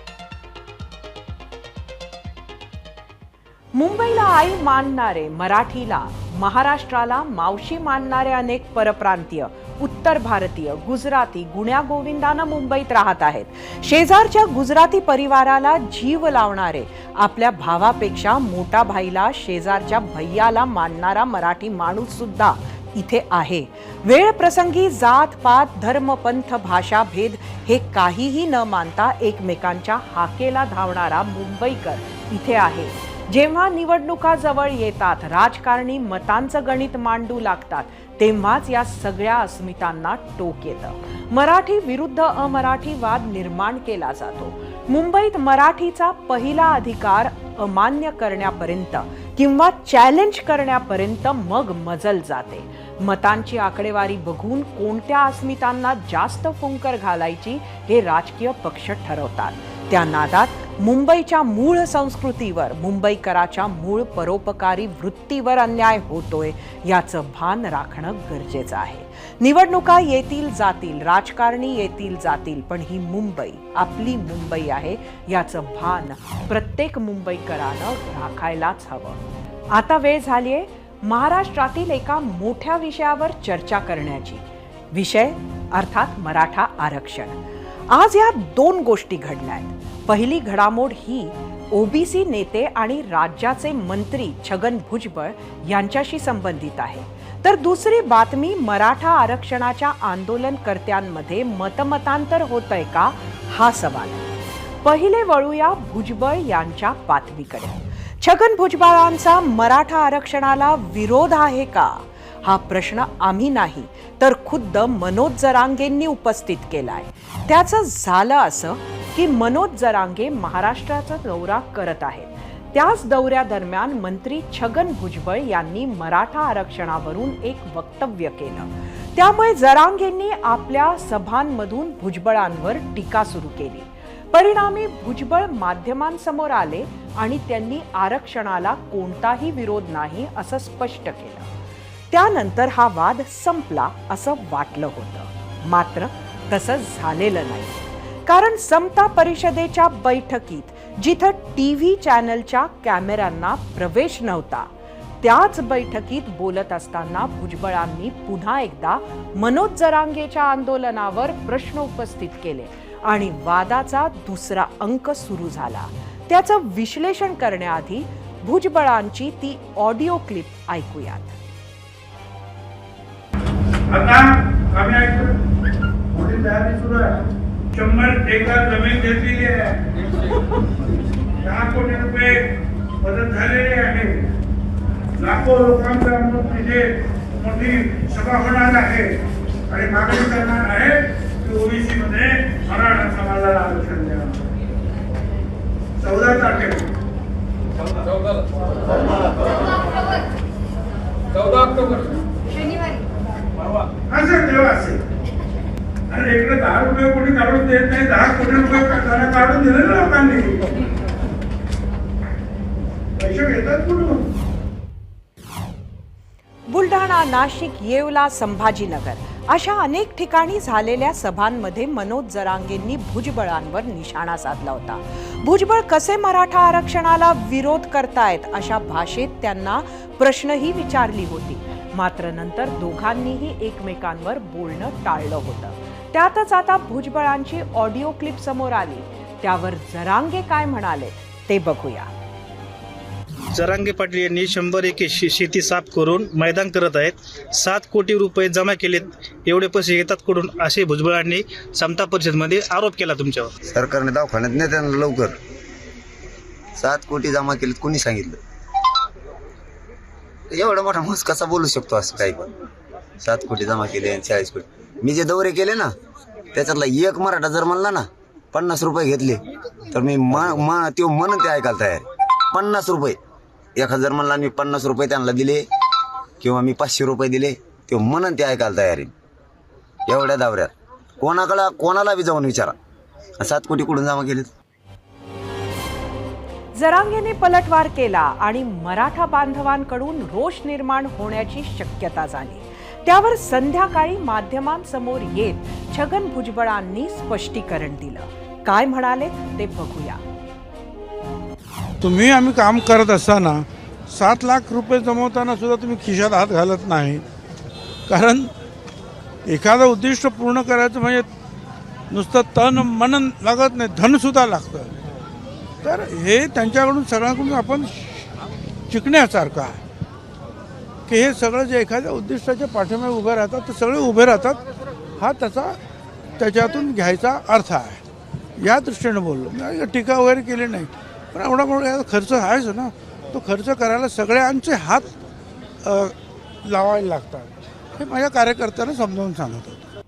मुंबईला आई मानणारे, मराठीला, महाराष्ट्राला मावशी मानणारे अनेक परप्रांतीय, उत्तर भारतीय, गुजराती गुण्यागोविंदानं मुंबईत राहत आहेत. शेजारच्या गुजराती परिवाराला जीव लावणारे, आपल्या भावापेक्षा मोठा भाईला, शेजारच्या भैयाला मानणारा मराठी माणूस सुद्धा इथे आहे. वेळ प्रसंगी जात पात, धर्म, पंथ, भाषा भेद हे काहीही न मानता एकमेकांच्या हाकेला धावणारा मुंबईकर इथे आहे. जेव्हा निवडणुका जवळ येतात, राजकारणी मतांचं गणित मांडू लागतात, तेव्हाच या सगळ्या अस्मितांना टोक येतं. मराठी विरुद्ध अमराठी वाद निर्माण केला जातो. मुंबईत मराठीचा पहिला अधिकार अमान्य करण्यापर्यंत किंवा चॅलेंज करण्यापर्यंत मग मजल जाते. मतांची आकडेवारी बघून कोणत्या अस्मितांना जास्त फुंकर घालायची हे राजकीय पक्ष ठरवतात. त्या नादात मुंबईच्या मूळ संस्कृतीवर, मुंबईकराच्या मूळ परोपकारी वृत्तीवर अन्याय होतोय याचं भान राखणं गरजेचं आहे. निवडणुका येतील जातील, राजकारणी येतील जातील, पण ही मुंबई आपली मुंबई आहे याचं भान प्रत्येक मुंबईकरानं राखायलाच हवं. आता वेळ झालीये महाराष्ट्रातील एका मोठ्या विषयावर चर्चा करण्याची. विषय अर्थात मराठा आरक्षण. आज या 2 गोष्टी घडल्यात. पहिली घडामोड ही ओबीसी नेते आणि राज्याचे मंत्री छगन भुजबळ यांच्याशी संबंधित आहे. तर दुसरी बातमी मराठा आरक्षणाच्या आंदोलनकर्त्यांमध्ये मतमतांतर होतंय का हा सवाल. पहिले वळूया भुजबळ यांच्या बातमीकडे. छगन भुजबळांचा मराठा आरक्षणाला विरोध आहे का? हा प्रश्न आम्ही नाही तर खुद्द मनोज जरांगेंनी उपस्थित केलाय. त्याचं झालं असं की मनोज जरांगे महाराष्ट्राचा दौरा करत आहेत. त्याच दौऱ्यादरम्यान मंत्री छगन भुजबळ यांनी मराठा आरक्षणावरून एक वक्तव्य केलं. त्यामुळे जरांगेंनी आपल्या सभांमधून भुजबळांवर टीका सुरू केली. परिणामी भुजबळ माध्यमांसमोर आले आणि त्यांनी आरक्षणाला कोणताही विरोध नाही असं स्पष्ट केलं. त्यानंतर हा वाद संपला असं वाटलं होतं, मात्र तसं झालेलं नाही. कारण समता परिषदेच्या बैठकीत जिथं टीव्ही चॅनलच्या कॅमेऱ्यांना प्रवेश नव्हता, त्याच बैठकीत बोलत असताना भुजबळांनी पुन्हा एकदा मनोज जरांगेच्या आंदोलनावर प्रश्न उपस्थित केले आणि वादाचा दुसरा अंक सुरू झाला. त्याचं विश्लेषण करण्याआधी भुजबळांची ती ऑडिओ क्लिप ऐकूयात. आता आम्ही ऐकतो मोठी तयारी सुरू आहे. 100 एकर जमीन घेतलेली आहे. 10 कोटी रुपये मदत झालेली आहे. लाखो लोकांचा तिथे मोठी सभा होणार आहे आणि मागणी करणार आहे की ओबीसी मध्ये मराठा समाजाला आरक्षण द्या. 14 तारखेला 14 ऑक्टोबर शनिवारी असं तेव्हा असेल. अरे इकडे 10 रुपये कोणी काढून देत नाही. 10 कोटी रुपये काढून दिले ना लोकांनी. पैसे घेतात कुठून? बुलढाणा, नाशिक, येवला, संभाजीनगर अशा अनेक ठिकाणी झालेल्या सभांमध्ये मनोज जरांगेंनी भुजबळांवर निशाणा साधला होता. भुजबळ कसे मराठा आरक्षणाला विरोध करतायत अशा भाषेत त्यांना प्रश्नही विचारली होती. मात्र नंतर दोघांनीही एकमेकांवर बोलणं टाळलं होतं. त्यातच आता भुजबळांची ऑडिओ क्लिप समोर आली. त्यावर जरांगे काय म्हणाले ते बघूया. जरांगे पाटील यांनी 100 एकर शेती साफ करून मैदान करत आहेत. 7 कोटी रुपये जमा केलेत. एवढे पैसे येतात कुठून असे भुजबळांनी समता परिषदमध्ये आरोप केला तुमच्यावर. सरकारने दवाखान्यात नाही त्यांना लवकर 7 कोटी जमा केलेत. कोणी सांगितलं? एवढा मोठा माणूस कसा बोलू शकतो असं काही पण? 7 कोटी जमा केले आणि 40 कोटी. मी जे दौरे केले ना त्याच्यातला एक मराठा जर म्हणला ना 50 रुपये घेतले तर मी तो म्हणून ते ऐकायला तयार. 50 रुपये एखादा म्हणला मी 50 रुपये त्यांना दिले किंवा मी 500 रुपये दिले ते म्हणून ते ऐकायला तयार आहे. एवढ्या दौऱ्यात कोणाला बी जाऊन विचारा 7 कोटी कुठून जमा केलेत. जरांगेने पलटवार केला आणि मराठा बांधवांकडून रोष निर्माण होण्याची शक्यता झाली. त्यावर संध्याकाळी माध्यमांसमोर येत छगन भुजबळांनी स्पष्टीकरण दिलं. काय म्हणाले ते बघूया. तुम्ही आम्ही काम करत असताना 7 लाख रुपये जमवताना सुद्धा तुम्ही खिशात हात घालत नाही. कारण एखादं उद्दिष्ट पूर्ण करायचं म्हणजे नुसतं तन मन लागत नाही, धनसुद्धा लागतं. तर हे त्यांच्याकडून सगळ्यांकडून आपण शिकण्यासारखं आहे की हे सगळं जे एखाद्या उद्दिष्टाच्या पाठीमागे उभे राहतात ते सगळे उभे राहतात. हा त्याच्यातून घ्यायचा अर्थ आहे. या दृष्टीने बोललो. मी टीका वगैरे केली नाही. पण एवढा मोठा खर्च आहेच ना, तो खर्च करायला सगळ्यांचे हात लावायला लागतात हे माझ्या कार्यकर्त्यांना समजावून सांगत होतो.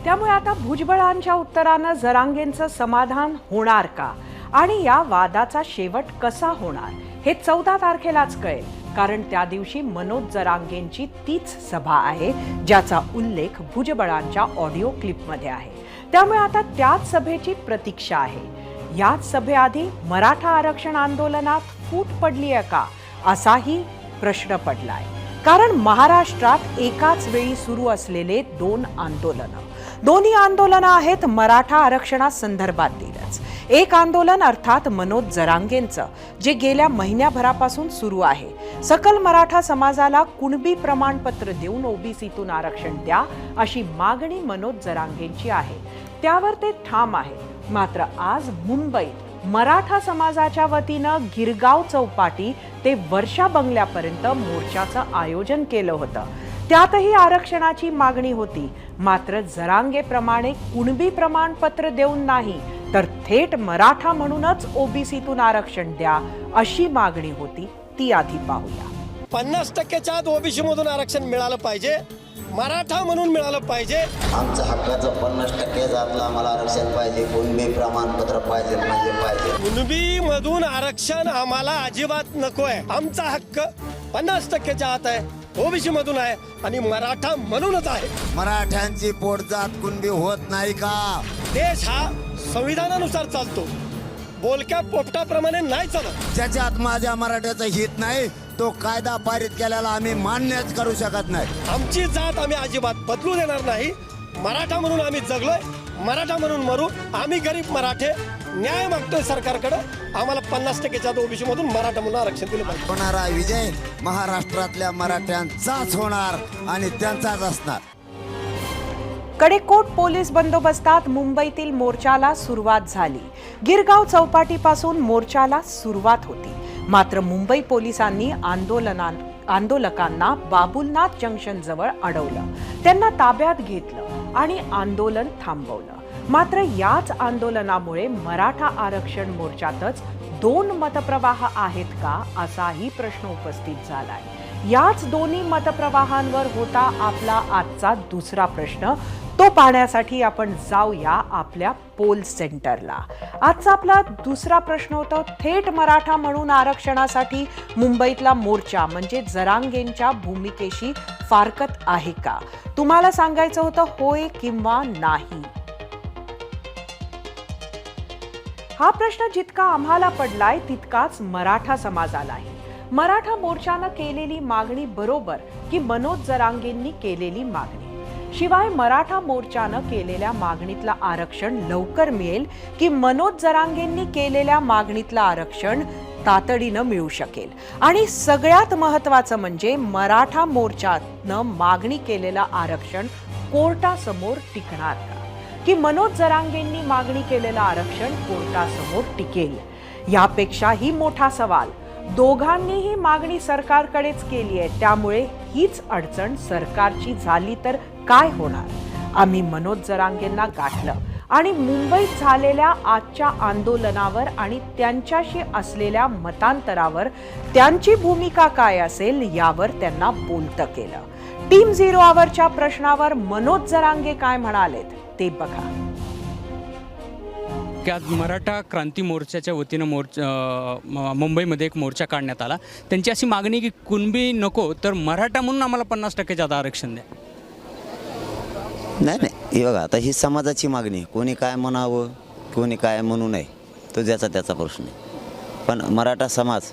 त्यामुळे आता भुजबळांच्या उत्तरानं जरांगेंचं समाधान होणार का आणि या वादाचा शेवट कसा होणार हे 14 तारखेलाच कळेल. कारण त्या दिवशी मनोज जरांगेंची तीच सभा आहे ज्याचा उल्लेख भुजबळांच्या ऑडिओ क्लिपमध्ये आहे. त्यामुळे आता त्याच सभेची प्रतीक्षा आहे. याच सभेआधी मराठा आरक्षण आंदोलनात फूट पडली आहे का असाही प्रश्न पडलाय. कारण महाराष्ट्रात एकाच वेळी सुरू असलेले 2 आंदोलनं. दोन्ही आंदोलनं आहेत मराठा आरक्षणासंदर्भातीलच. एक आंदोलन अर्थात मनोज जरांगेंचं जे गेल्या महिन्याभरापासून सुरू आहे. सकल मराठा समाजाला कुणबी प्रमाणपत्र देऊन ओबीसीतून आरक्षण द्या अशी मागणी मनोज जरांगेंची आहे. त्यावर ते ठाम आहे. मात्र आज मुंबईत मराठा समाजाच्या वतीनं गिरगाव चौपाटी ते वर्षा बंगल्यापर्यंत मोर्चाचं आयोजन केलं होतं. त्यातही आरक्षणाची मागणी होती. मात्र जरांगेप्रमाणे कुणबी प्रमाणपत्र देऊन नाही तर थेट मराठा म्हणूनच ओबीसीतून आरक्षण द्या अशी मागणी होती. ती आधी पाहूया. 50%च्या आत ओबीसी मधून आरक्षण मिळालं पाहिजे, मराठा म्हणून मिळालं पाहिजे. आमचं हक्काचं 50% आतलं आम्हाला आरक्षण पाहिजे. कुणबी प्रमाणपत्र पाहिजे म्हणजे पाहिजे. कुणबी मधून आरक्षण आम्हाला अजिबात नकोय. आमचा हक्क 50%च्या आत आहे, ओबीसी मधून आहे आणि मराठा म्हणूनच आहे. मराठ्यांची पोटजात कुणबी होत नाही का? देश हा संविधानानुसार चालतो, बोलक्या पोपटाप्रमाणे नाही चालत. ज्याच्यात माझ्या मराठ्याचं हित नाही तो कायदा पारित केलेला आम्ही मान्यच करू शकत नाही. आमची जात आम्ही अजिबात बदलू देणार नाही. मराठा म्हणून आम्ही जगलोय, मराठा म्हणून मरू. आम्ही गरीब मराठे न्याय मागतोय सरकारकडे. आम्हाला 50%च्या आत ओबीसी मधून मराठा म्हणून आरक्षण दिलं पाहिजे. होणारा विजय महाराष्ट्रातल्या मराठ्यांचाच होणार आणि त्यांचाच असणार. कडेकोट पोलीस बंदोबस्तात मुंबईतील मोर्चाला सुरुवात झाली. गिरगाव चौपाटीपासून मोर्चाला सुरुवात होती. मात्र मुंबई पोलिसांनी आंदोलकांना बाबुलनाथ जंक्शन जवळ अडवलं, त्यांना ताब्यात घेतलं आणि आंदोलन थांबवलं. मात्र याच आंदोलनामुळे मराठा आरक्षण मोर्चातच 2 मतप्रवाह आहेत का असाही प्रश्न उपस्थित झालाय. याच दोन्ही मतप्रवाहांवर होता आपला आजचा दुसरा प्रश्न. तो पाहण्यासाठी आपण जाऊया आपल्या पोल सेंटरला. आजचा आपला दुसरा प्रश्न होता, थेट मराठा म्हणून आरक्षणासाठी मुंबईतला मोर्चा म्हणजे जरांगेंच्या भूमिकेशी फारकत आहे का? तुम्हाला सांगायचं होतं होय किंवा नाही. हा प्रश्न जितका आम्हाला पडलाय तितकाच मराठा समाजालाही. मराठा मोर्चानं केलेली मागणी बरोबर की मनोज जरांगेंनी केलेली मागणी? शिवाय मराठा मोर्चानं केलेल्या मागणीतलं आरक्षण लवकर मिळेल की मनोज जरांगेंनी केलेल्या मागणीतलं आरक्षण तातडीनं मिळू शकेल? आणि सगळ्यात महत्त्वाचं म्हणजे मराठा मोर्चानं मागणी केलेलं आरक्षण कोर्टासमोर टिकणार का, की मनोज जरांगेंनी मागणी केलेलं आरक्षण कोर्टासमोर टिकेल? यापेक्षाही मोठा सवाल, दोघांनीही मागणी सरकारकडेच केली आहे, त्यामुळे हीच अडचण सरकारची झाली तर काय होणार? आम्ही मनोज जरांगेंना गाठलं आणि मुंबईत झालेल्या आजच्या आंदोलनावर आणि त्यांच्याशी असलेल्या मतांतरावर त्यांची भूमिका काय असेल यावर त्यांना बोलतं केलं. टीम 0 आवरच्या प्रश्नावर मनोज जरांगे काय म्हणालेत ते बघा. की आज मराठा क्रांती मोर्चाच्या वतीनं मुंबईमध्ये एक मोर्चा काढण्यात आला. त्यांची अशी मागणी की कुणबी नको तर मराठा म्हणून आम्हाला 50%च्या आत आरक्षण द्या. नाही हे बघा, आता ही समाजाची मागणी, कोणी काय म्हणावं कोणी काय म्हणू नये तो ज्याचा त्याचा प्रश्न आहे. पण मराठा समाज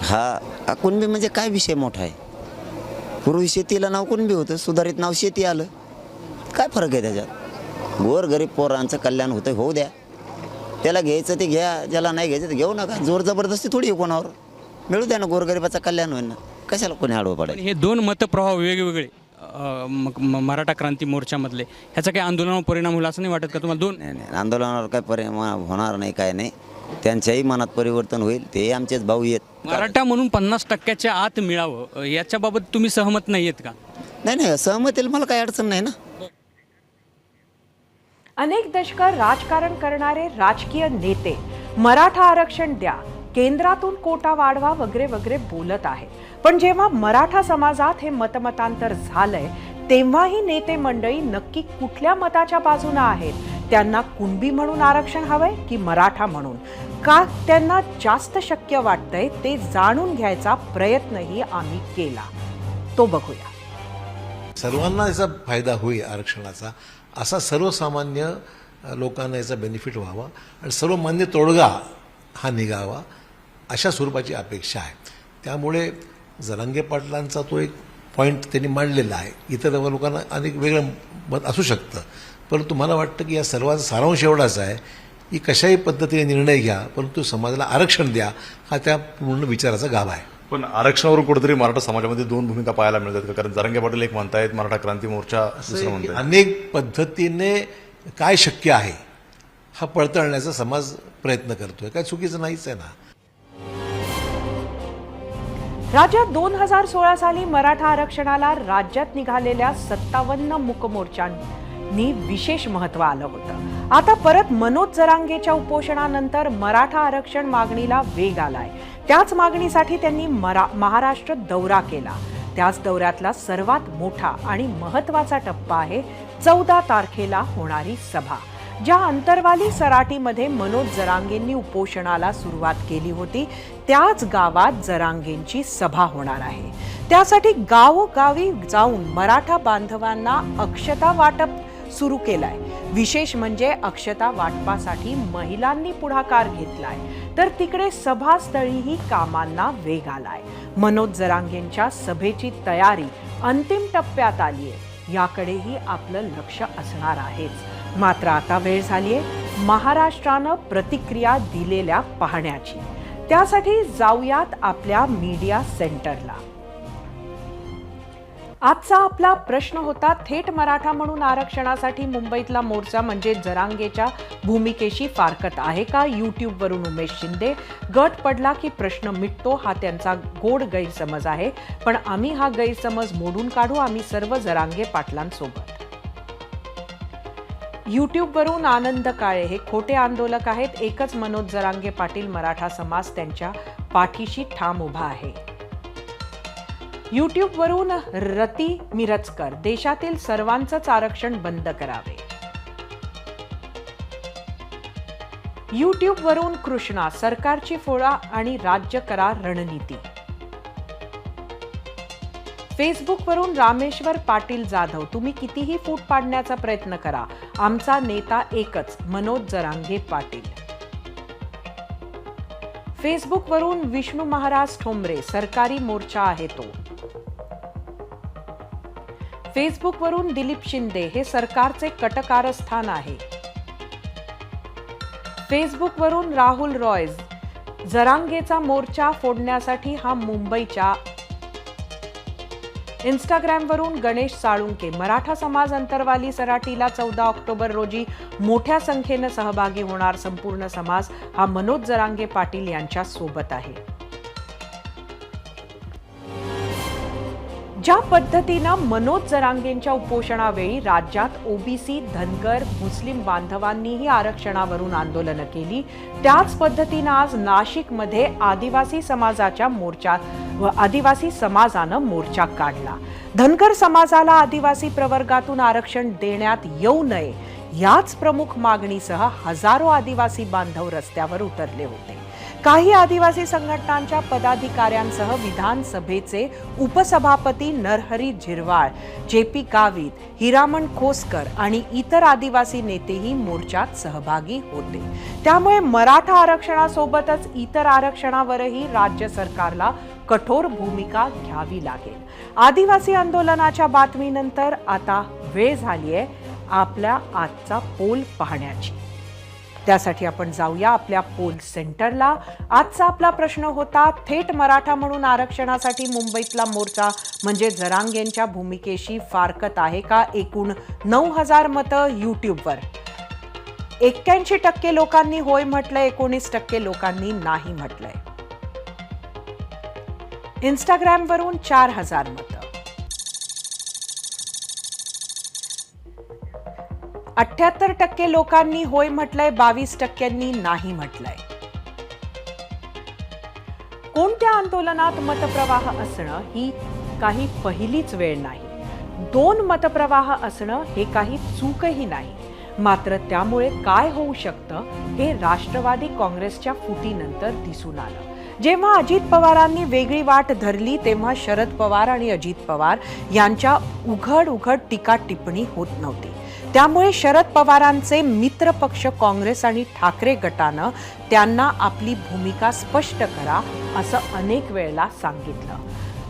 हा कुणबी म्हणजे काय विषय मोठा आहे? पूर्वी शेतीला नाव कुणबी होतं, सुधारित नाव शेती आलं. काय फरक आहे त्याच्यात? गोरगरीब पोरांचं कल्याण होतं, होऊ द्या. त्याला घ्यायचं ते घ्या, ज्याला नाही घ्यायचं ते घेऊ नका. जोर जबरदस्ती थोडी आहे कोणावर. मिळू द्या ना, गोरगरिबाचं कल्याण होईल ना. कशाला कोणी आडवं पडेल? हे 2 मतप्रवाह वेगवेगळे मराठा क्रांती मोर्चामधले, ह्याचा काही आंदोलनावर परिणाम होईल असं नाही वाटत का तुम्हाला? 2 नाही, आंदोलनावर काय परिणाम होणार नाही, काय नाही. त्यांच्याही मनात परिवर्तन होईल. ते आमचेच भाऊ आहेत. मराठा म्हणून 50%च्या आत मिळावं याच्याबाबत तुम्ही सहमत नाही आहेत का? नाही सहमत येईल, मला काही अडचण नाही ना. अनेक दशकं राजकारण करणारे राजकीय नेते मराठा आरक्षण द्या, केंद्रातून कोटा वाढवा वगैरे वगैरे बोलत आहेत. पण जेव्हा मराठा समाजात हे मतमतांतर झालंय तेव्हाही नेते मंडळी नक्की कुठल्या मताच्या बाजूने आहेत? त्यांना कुणबी म्हणून आरक्षण हवंय की मराठा म्हणून? का त्यांना जास्त शक्य वाटतंय ते जाणून घ्यायचा प्रयत्नही आम्ही केला. तो बघूया. सर्वांना याचा फायदा होईल आरक्षणाचा, असा सर्वसामान्य लोकांना याचा बेनिफिट व्हावा आणि सर्वमान्य तोडगा हा निघावा अशा स्वरूपाची अपेक्षा आहे. त्यामुळे जरांगे पाटलांचा तो एक पॉईंट त्यांनी मांडलेला आहे. इतर लोकांना अनेक वेगळं मत असू शकतं, परंतु मला वाटतं की या सर्वांचा सारांश एवढाच आहे की कशाही पद्धतीने निर्णय घ्या, परंतु समाजाला आरक्षण द्या, हा त्या पूर्ण विचाराचा गाभा आहे. पण आरक्षणावरून कुठेतरी मराठा समाजामध्ये 2 भूमिका पाहायला मिळतात का? कारण जरांगे पाटील एक म्हणतायत, मराठा क्रांती मोर्चा दुसरं म्हणतायत. अनेक पद्धतीने काय शक्य आहे हा पडताळण्याचा समाज प्रयत्न करतोय, काय चुकीचं नाहीच आहे ना. राज्यात 2016 साली मराठा आरक्षणाला राज्यात निघालेल्या 57 मूक मोर्चांनी नी विशेष महत्व आलं होतं. आता परत मनोज जरांगेच्या उपोषणानंतर मराठा आरक्षण मागणीला वेग आलाय. त्याच मागणीसाठी त्यांनी महाराष्ट्र दौरा केला. त्याच दौऱ्यातला सर्वात मोठा आणि महत्वाचा टप्पा आहे 14 तारखेला होणारी सभा. ज्या अंतरवाली सराटीमध्ये मनोज जरांगेंनी उपोषणाला सुरुवात केली होती त्याच गावात जरांगेंची सभा होणार आहे. त्यासाठी गावोगावी जाऊन मराठा बांधवांना अक्षता वाटप सुरू केलाय. विशेष म्हणजे अक्षता वाटपासाठी महिलांनी पुढाकार घेतलाय, तर तिकडे सभास्थळीही कामांना वेग आलाय. मनोज जरांगेंच्या सभेची तयारी अंतिम टप्प्यात आलीय. याकडेही आपलं लक्ष असणार आहेच. मात्र आता वेळ झालीये महाराष्ट्रानं प्रतिक्रिया दिलेल्या पाहण्याची. त्यासाठी जाऊयात आपल्या मीडिया सेंटरला. आजचा आपला प्रश्न होता, थेट मराठा म्हणून आरक्षणासाठी मुंबईतला मोर्चा म्हणजे जरांगेच्या भूमिकेशी फारकत आहे का? यूट्यूबवरून उमेश शिंदे, गट पडला की प्रश्न मिटतो हा त्यांचा गोड गैरसमज आहे, पण आम्ही हा गैरसमज मोडून काढू, आम्ही सर्व जरांगे पाटलांसोबत. यूट्यूबवरून आनंद काळे, हे खोटे आंदोलक आहेत, एकच मनोज जरांगे पाटील मराठा समाज त्यांच्या पाठीशी ठाम उभा आहे. यूट्यूबवरून रती मिरजकर, देशातील सर्वांचंच आरक्षण बंद करावे. यूट्यूबवरून कृष्णा, सरकारची फोडा आणि राज्य करा रणनीती. फेसबुकवरून रामेश्वर पाटील जाधव, तुम्ही कितीही फूट पाडण्याचा प्रयत्न करा, आमचा नेता एकच मनोज जरांगे पाटील. फेसबुकवरून विष्णू महाराज ठोंबरे, सरकारी मोर्चा आहे तो. फेसबुकवरून दिलीप शिंदे, हे सरकारचे कटकारस्थान आहे. फेसबुकवरून राहुल रॉय, जरांगेचा मोर्चा फोडण्यासाठी हा मुंबईच्या. इंस्टाग्रामवरून गणेश साळुंके, मराठा समाज अंतरवाली सराटीला 14 ऑक्टोबर रोजी मोठ्या संख्येनं सहभागी होणार. संपूर्ण समाज हा मनोज जरांगे पाटील यांच्या सोबत आहे. ज्या पद्धतीनं मनोज जरांगेंच्या उपोषणावेळी राज्यात ओबीसी, धनगर, मुस्लिम बांधवांनीही आरक्षणावरून आंदोलनं केली, त्याच पद्धतीनं आज नाशिकमध्ये आदिवासी समाजानं मोर्चा काढला. धनगर समाजाला आदिवासी प्रवर्गातून आरक्षण देण्यात येऊ नये याच प्रमुख मागणीसह हजारो आदिवासी बांधव रस्त्यावर उतरले होते. काही आदिवासी संघटनांच्या पदाधिकाऱ्यांसह विधानसभेचे उपसभापती नरहरी झिरवाळ, जेपी गावित, हिरामण खोसकर आणि इतर आदिवासी नेतेही मोर्चात सहभागी होते. त्यामुळे मराठा आरक्षणासोबतच इतर आरक्षणावरही राज्य सरकारला कठोर भूमिका घ्यावी लागेल. आदिवासी आंदोलनाच्या बातमीनंतर आता वेळ झालीये आपल्या आजचा पोल पाहण्याची. त्यासाठी आपण जाऊया आपल्या पोल सेंटरला. आजचा आपला प्रश्न होता, थेट मराठा म्हणून आरक्षणासाठी मुंबईतला मोर्चा म्हणजे जरांगेंच्या भूमिकेशी फारकत आहे का? एकूण 9,000 मतं यूट्यूबवर. 81% लोकांनी होय म्हटलंय, 19% लोकांनी नाही म्हटलंय. इंस्टाग्रामवरून 4,000 मतं. 78% लोकांनी होय म्हटलंय, 22% नाही म्हटलंय. कोणत्या आंदोलनात मतप्रवाह असणं ही काही पहिलीच वेळ नाही. 2 मतप्रवाह असणं हे काही चूकही नाही. मात्र त्यामुळे काय होऊ शकतं हे राष्ट्रवादी काँग्रेसच्या फुटीनंतर दिसून आलं. जेव्हा अजित पवारांनी वेगळी वाट धरली तेव्हा शरद पवार आणि अजित पवार यांच्या उघड टीका टिप्पणी होत नव्हती. त्यामुळे शरद पवारांचे मित्रपक्ष काँग्रेस आणि ठाकरे गटानं त्यांना आपली भूमिका स्पष्ट करा असं अनेक वेळेला सांगितलं.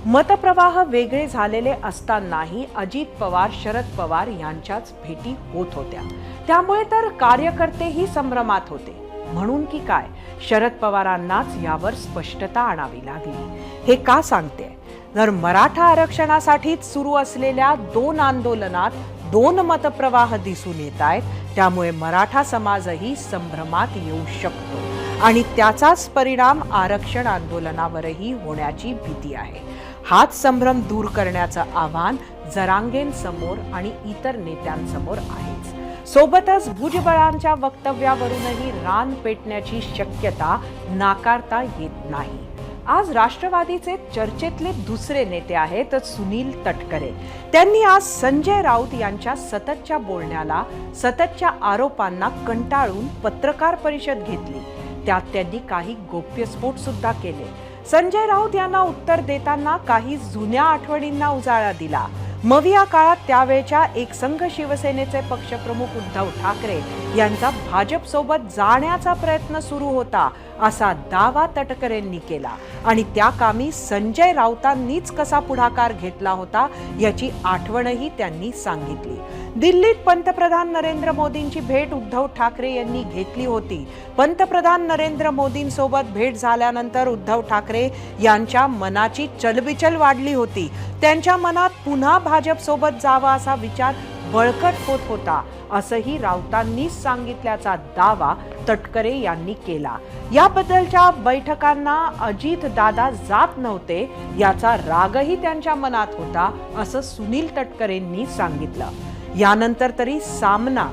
मतप्रवाह वेगळे झालेले असतानाही अजित पवार, शरद पवार यांच्याच भेटी होत होत्या. त्यामुळे तर कार्यकर्तेही संभ्रमात होते. म्हणून की काय, शरद पवारांनाच यावर स्पष्टता आणावी लागली. हे का सांगते? जर मराठा आरक्षणासाठी सुरू असलेल्या 2 आंदोलनात 2 मतप्रवाह दिसून येत आहेत, त्यामुळे मराठा समाजही संभ्रमात येऊ शकतो आणि त्याचाच परिणाम आरक्षण आंदोलनावरही होण्याची भीती आहे. हाच संभ्रम दूर करण्याचं आवाहन जरांगेंसमोर आणि इतर नेत्यांसमोर आहेच. सोबतच भुजबळांच्या वक्तव्यावरूनही रान पेटण्याची शक्यता नाकारता येत नाही. आज राष्ट्रवादीचे चर्चेतले दुसरे नेते आहेत सुनील तटकरे. त्यांनी आज संजय राऊत यांच्या सततच्या बोलण्याला, सततच्या आरोपांना कंटाळून पत्रकार परिषद घेतली. त्यात त्यांनी काही गोप्यस्फोट सुद्धा केले. संजय राऊत यांना उत्तर देताना काही जुन्या आठवणींना उजाळा दिला. मविया काळात त्यावेळच्या एकसंघ शिवसेनेचे पक्षप्रमुख उद्धव ठाकरे यांचा भाजपसोबत जाण्याचा प्रयत्न सुरू होता असा दावा तटकरेंनी केला आणि त्या कामी संजय राऊतांनीच कसा पुढाकार घेतला होता याची आठवणही त्यांनी सांगितली. दिल्लीत पंतप्रधान नरेंद्र मोदींची भेट उद्धव ठाकरे यांनी घेतली होती. पंतप्रधान नरेंद्र मोदींसोबत भेट झाल्यानंतर उद्धव ठाकरे यांच्या मनाची चलबिचल वाढली होती. त्यांच्या मनात पुन्हा भाजपसोबत जावा असा विचार बळकट होत होता असंही राऊतांनीच सांगितल्याचा दावा तटकरे यांनी केला. याबद्दलच्या बैठकांना अजित दादा जात नव्हते याचा रागही त्यांच्या मनात होता असं सुनील तटकरेंनी सांगितलं. यानंतर तरी सामना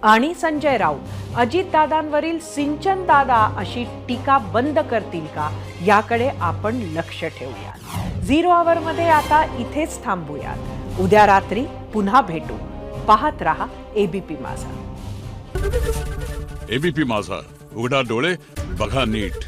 आणि संजय राऊत अजितदादांवरील सिंचन दादा अशी टीका बंद करतील का याकडे आपण लक्ष ठेवूया. 0 आवरमध्ये आता इथेच थांबूयात. उद्या रात्री पुन्हा भेटू. पाहत रहा एबीपी माझा. एबीपी माझा, उघडा डोळे बघा नीट.